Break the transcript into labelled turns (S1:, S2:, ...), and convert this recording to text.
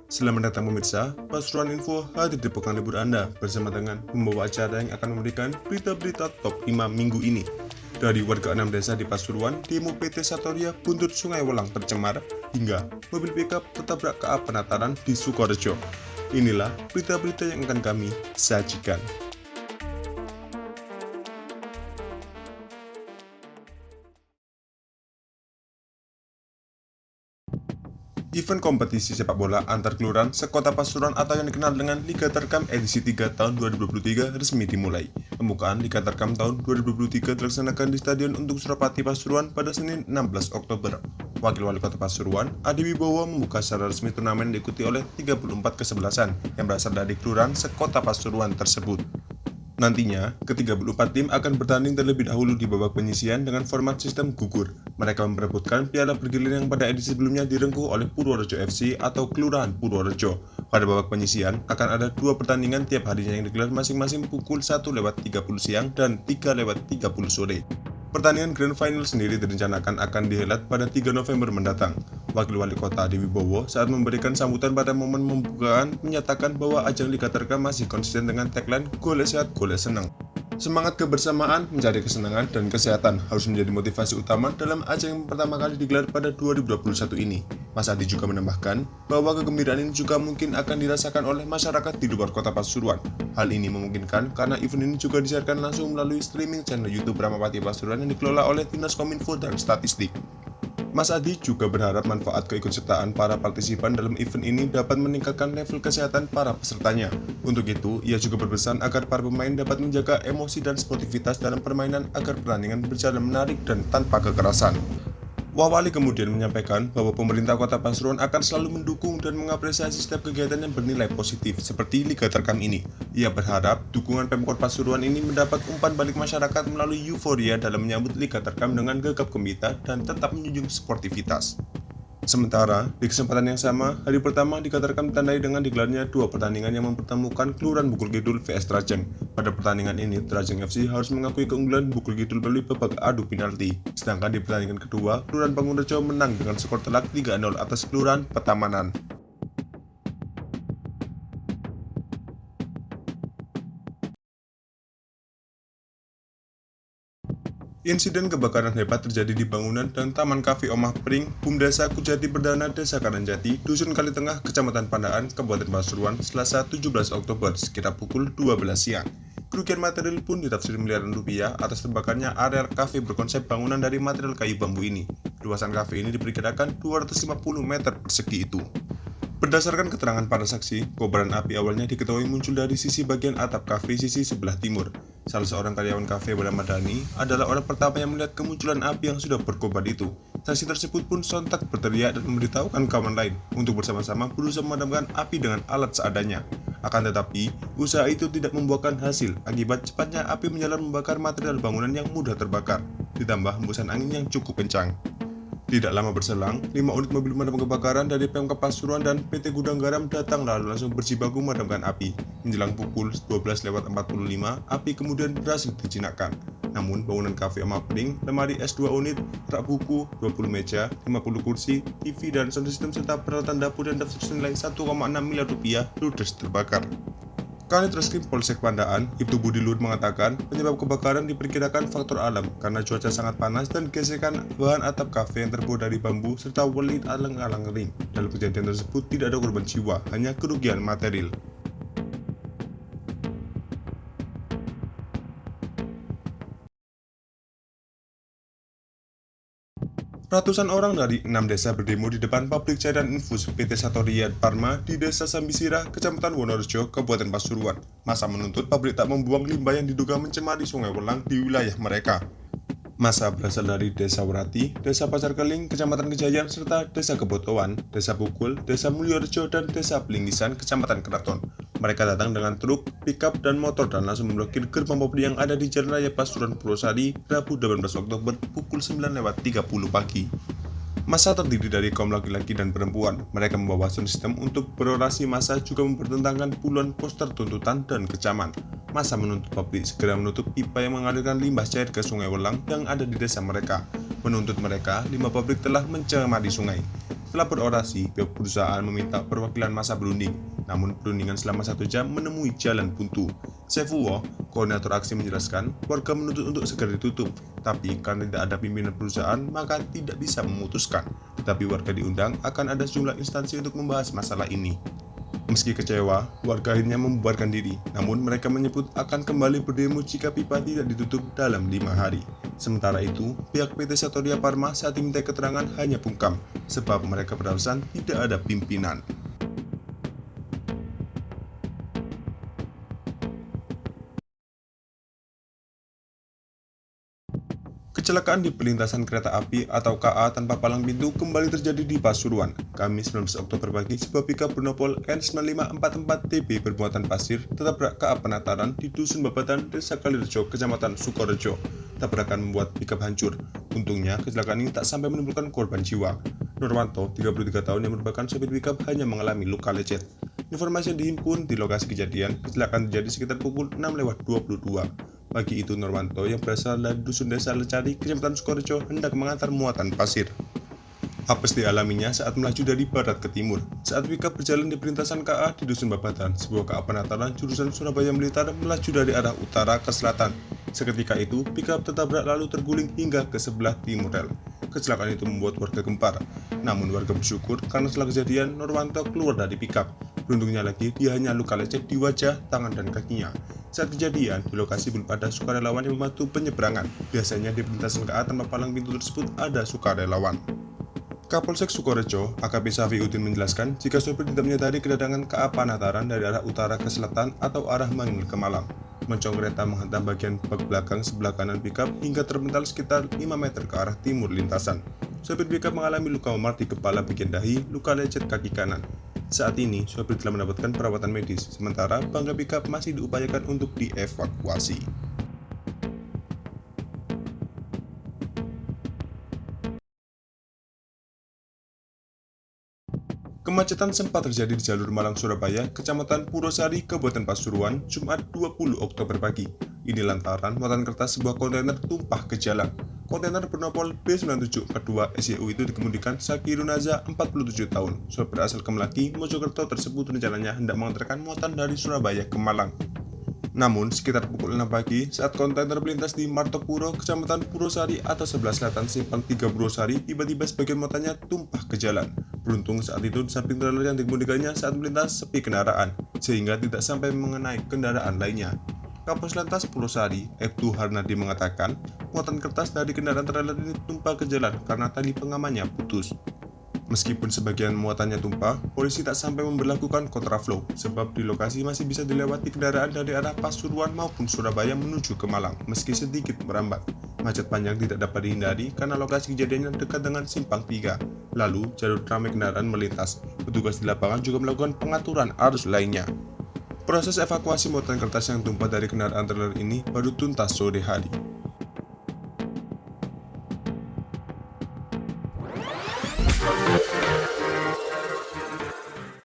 S1: Selamat datang pemirsa, Pasuruan Info hadir di pekan libur Anda bersama dengan pembawa acara yang akan memberikan berita-berita top 5 minggu ini. Dari warga 6 desa di Pasuruan, demo PT Satoria buntut Sungai Welang tercemar, hingga mobil pickup tertabrak KA Penataran di Sukorejo. Inilah berita-berita yang akan kami sajikan. Event kompetisi sepak bola antar kelurahan sekota Pasuruan atau yang dikenal dengan Liga Terkam edisi 3 tahun 2023 resmi dimulai. Pembukaan Liga Terkam tahun 2023 dilaksanakan di Stadion Untung Surapati Pasuruan pada Senin 16 Oktober. Wakil Wali Kota Pasuruan, Adi Wibowo, membuka secara resmi turnamen diikuti oleh 34 kesebelasan yang berasal dari kelurahan sekota Pasuruan tersebut. Nantinya, ke-34 tim akan bertanding terlebih dahulu di babak penyisihan dengan format sistem gugur. Mereka memperebutkan piala bergilir yang pada edisi sebelumnya direngkuh oleh Purworejo FC atau Kelurahan Purworejo. Pada babak penyisihan, akan ada 2 pertandingan tiap harinya yang digelar masing-masing pukul 1:30 siang dan 3:30 sore. Pertandingan Grand Final sendiri direncanakan akan dihelat pada 3 November mendatang. Wakil Wali Kota Adi Wibowo saat memberikan sambutan pada momen pembukaan menyatakan bahwa ajang Liga Terkam masih konsisten dengan tagline "Gole sehat, gole senang". Semangat kebersamaan, mencari kesenangan, dan kesehatan harus menjadi motivasi utama dalam ajang yang pertama kali digelar pada 2021 ini. Mas Adi juga menambahkan bahwa kegembiraan ini juga mungkin akan dirasakan oleh masyarakat di luar kota Pasuruan. Hal ini memungkinkan karena event ini juga disiarkan langsung melalui streaming channel YouTube Ramapati Pasuruan yang dikelola oleh Dinas Kominfo dan Statistik. Mas Adi juga berharap manfaat keikutsertaan para partisipan dalam event ini dapat meningkatkan level kesehatan para pesertanya. Untuk itu, ia juga berpesan agar para pemain dapat menjaga emosi dan sportivitas dalam permainan agar pertandingan berjalan menarik dan tanpa kekerasan. Wawali kemudian menyampaikan bahwa pemerintah Kota Pasuruan akan selalu mendukung dan mengapresiasi setiap kegiatan yang bernilai positif seperti Liga Terkam ini. Ia berharap dukungan Pemkot Pasuruan ini mendapat umpan balik masyarakat melalui euforia dalam menyambut Liga Terkam dengan gegap gempita dan tetap menjunjung sportivitas. Sementara, di kesempatan yang sama, hari pertama Liga Terkam ditandai dengan digelarnya 2 pertandingan yang mempertemukan Kelurahan Bukul Kidul vs Trajeng. Pada pertandingan ini, Trajeng FC harus mengakui keunggulan Bukul Kidul melalui babak adu penalti. Sedangkan di pertandingan kedua, Kelurahan Bangunrejo menang dengan skor telak 3-0 atas Kelurahan Petamanan. Insiden kebakaran hebat terjadi di bangunan dan Taman Kafe Omah Pring, Bumdesa Kujati Perdana, Desa Karanjati, Dusun Kalitengah, Kecamatan Pandaan, Kabupaten Pasuruan, Selasa 17 Oktober, sekitar pukul 12 siang. Kerugian material pun ditafsir miliaran rupiah atas terbakarnya areal kafe berkonsep bangunan dari material kayu bambu ini. Luasan kafe ini diperkirakan 250 meter persegi itu. Berdasarkan keterangan para saksi, kobaran api awalnya diketahui muncul dari sisi bagian atap kafe sisi sebelah timur. Salah seorang karyawan kafe bernama Dani adalah orang pertama yang melihat kemunculan api yang sudah berkobar itu. Saksi tersebut pun sontak berteriak dan memberitahukan kawan lain untuk bersama-sama berusaha memadamkan api dengan alat seadanya. Akan tetapi, usaha itu tidak membuahkan hasil akibat cepatnya api menjalar membakar material bangunan yang mudah terbakar, ditambah hembusan angin yang cukup kencang. Tidak lama berselang, 5 unit mobil pemadam kebakaran dari Pemkab Pasuruan dan PT Gudang Garam datang lalu langsung berjibaku memadamkan api. Menjelang pukul 12:45, api kemudian berhasil dijinakkan. Namun, bangunan kafe Omah Pring, lemari es 2 unit, rak buku, 20 meja, 50 kursi, TV dan sound system serta peralatan dapur dan dapur senilai 1,6 miliar rupiah ludes terbakar. Kanit Reskrim Polsek Pandaan, Ibtu Budi Luhur mengatakan penyebab kebakaran diperkirakan faktor alam karena cuaca sangat panas dan gesekan bahan atap kafe yang terbuat dari bambu serta welit alang-alang kering. Dalam kejadian tersebut tidak ada korban jiwa, hanya kerugian material. Ratusan orang dari 6 desa berdemo di depan pabrik cairan infus PT Satoria Pharma di Desa Sambisirah, Kecamatan Wonorejo, Kabupaten Pasuruan. Masa menuntut pabrik tak membuang limbah yang diduga mencemari Sungai Welang di wilayah mereka. Masa berasal dari Desa Werati, Desa Pasar Keling, Kecamatan Kejayan, serta Desa Kebotoan, Desa Pukul, Desa Mulyorejo, dan Desa Pelingisan, Kecamatan Keraton. Mereka datang dengan truk, pickup, dan motor dan langsung memblokir gerbang pabrik yang ada di Jalan Raya Pasuruan Purwosari, Rabu 18 Oktober pukul 9:30 pagi. Massa terdiri dari kaum laki-laki dan perempuan. Mereka membawa sound system untuk berorasi. Massa juga mempertentangkan puluhan poster tuntutan dan kecaman. Massa menuntut pabrik segera menutup pipa yang mengalirkan limbah cair ke Sungai Welang yang ada di desa mereka. Menuntut mereka, 5 pabrik telah mencemari sungai. Setelah berorasi, pihak perusahaan meminta perwakilan massa berunding. Namun perundingan selama 1 jam menemui jalan buntu. Saifullah, koordinator aksi menjelaskan, warga menuntut untuk segera ditutup. Tapi karena tidak ada pimpinan perusahaan, maka tidak bisa memutuskan. Tetapi warga diundang akan ada sejumlah instansi untuk membahas masalah ini. Meski kecewa, warga akhirnya membubarkan diri. Namun mereka menyebut akan kembali berdemo jika pipa tidak ditutup dalam 5 hari. Sementara itu, pihak PT Satoria Pharma saat diminta keterangan hanya bungkam, sebab mereka beralasan tidak ada pimpinan. Kecelakaan di perlintasan kereta api atau KA tanpa palang pintu kembali terjadi di Pasuruan. Kamis 19 Oktober pagi, sebuah pickup bernopol N9544TB bermuatan pasir tertabrak KA Penataran di Dusun Babatan, Desa Kalirejo, Kecamatan Sukorejo. Tabrakan membuat pickup hancur. Untungnya, kecelakaan ini tak sampai menimbulkan korban jiwa. Nurwanto, 33 tahun yang merupakan sopir pickup, hanya mengalami luka lecet. Informasi yang dihimpun di lokasi kejadian, kecelakaan terjadi sekitar pukul 6:22. Pagi itu Nurwanto yang berasal dari Dusun Desa Lecari, Kecamatan Sukorejo, hendak mengantar muatan pasir. Apes dialaminya saat melaju dari barat ke timur. Saat pickup berjalan di perlintasan KA di Dusun Babatan, sebuah KA Penataran jurusan Surabaya Blitar melaju dari arah utara ke selatan. Seketika itu, pickup tertabrak lalu terguling hingga ke sebelah timur rel. Kecelakaan itu membuat warga gempar. Namun warga bersyukur karena setelah kejadian Nurwanto keluar dari pickup. Beruntungnya lagi, dia hanya luka lecet di wajah, tangan, dan kakinya. Saat kejadian, di lokasi belum ada sukarelawan yang membantu penyeberangan. Biasanya di perlintasan KA tanpa palang pintu tersebut ada sukarelawan. Kapolsek Sukorejo, AKP Safiuddin menjelaskan jika sopir tidak menyadari kedatangan KA Penataran dari arah utara ke selatan atau arah Mangil ke Malang. Moncong kereta menghantam bagian bak belakang sebelah kanan pickup hingga terpental sekitar 5 meter ke arah timur lintasan. Sopir pickup mengalami luka memar di kepala bagian dahi, luka lecet kaki kanan. Saat ini, sopir telah mendapatkan perawatan medis, sementara bangkai pickup masih diupayakan untuk dievakuasi. Kemacetan sempat terjadi di jalur Malang-Surabaya, Kecamatan Purwosari, Kabupaten Pasuruan, Jumat 20 Oktober pagi. Ini lantaran muatan kertas sebuah kontainer tumpah ke jalan. Kontainer bernopol B9742 SYU itu dikemudikan Sakirunaza, 47 tahun. Sopir asal Kemelaki, Mojokerto tersebut rencananya hendak mengantarkan muatan dari Surabaya ke Malang. Namun, sekitar pukul 6 pagi, saat kontainer melintas di Martopuro, Kecamatan Purwosari atau sebelah selatan Simpang 3 Purwosari, tiba-tiba sebagian muatannya tumpah ke jalan. Beruntung saat itu samping trailer yang dikemudikannya saat melintas sepi kendaraan, sehingga tidak sampai mengenai kendaraan lainnya. Kapolres Lantas Purwosari, Ibtu Harnadi mengatakan, muatan kertas dari kendaraan trailer ini tumpah ke jalan karena tali pengamannya putus. Meskipun sebagian muatannya tumpah, polisi tak sampai memberlakukan kontraflow, sebab di lokasi masih bisa dilewati kendaraan dari arah Pasuruan maupun Surabaya menuju ke Malang, meski sedikit merambat. Macet panjang tidak dapat dihindari karena lokasi kejadiannya dekat dengan Simpang 3. Lalu, jalur ramai kendaraan melintas. Petugas di lapangan juga melakukan pengaturan arus lainnya. Proses evakuasi muatan kertas yang tumpah dari kendaraan trailer ini baru tuntas sore hari.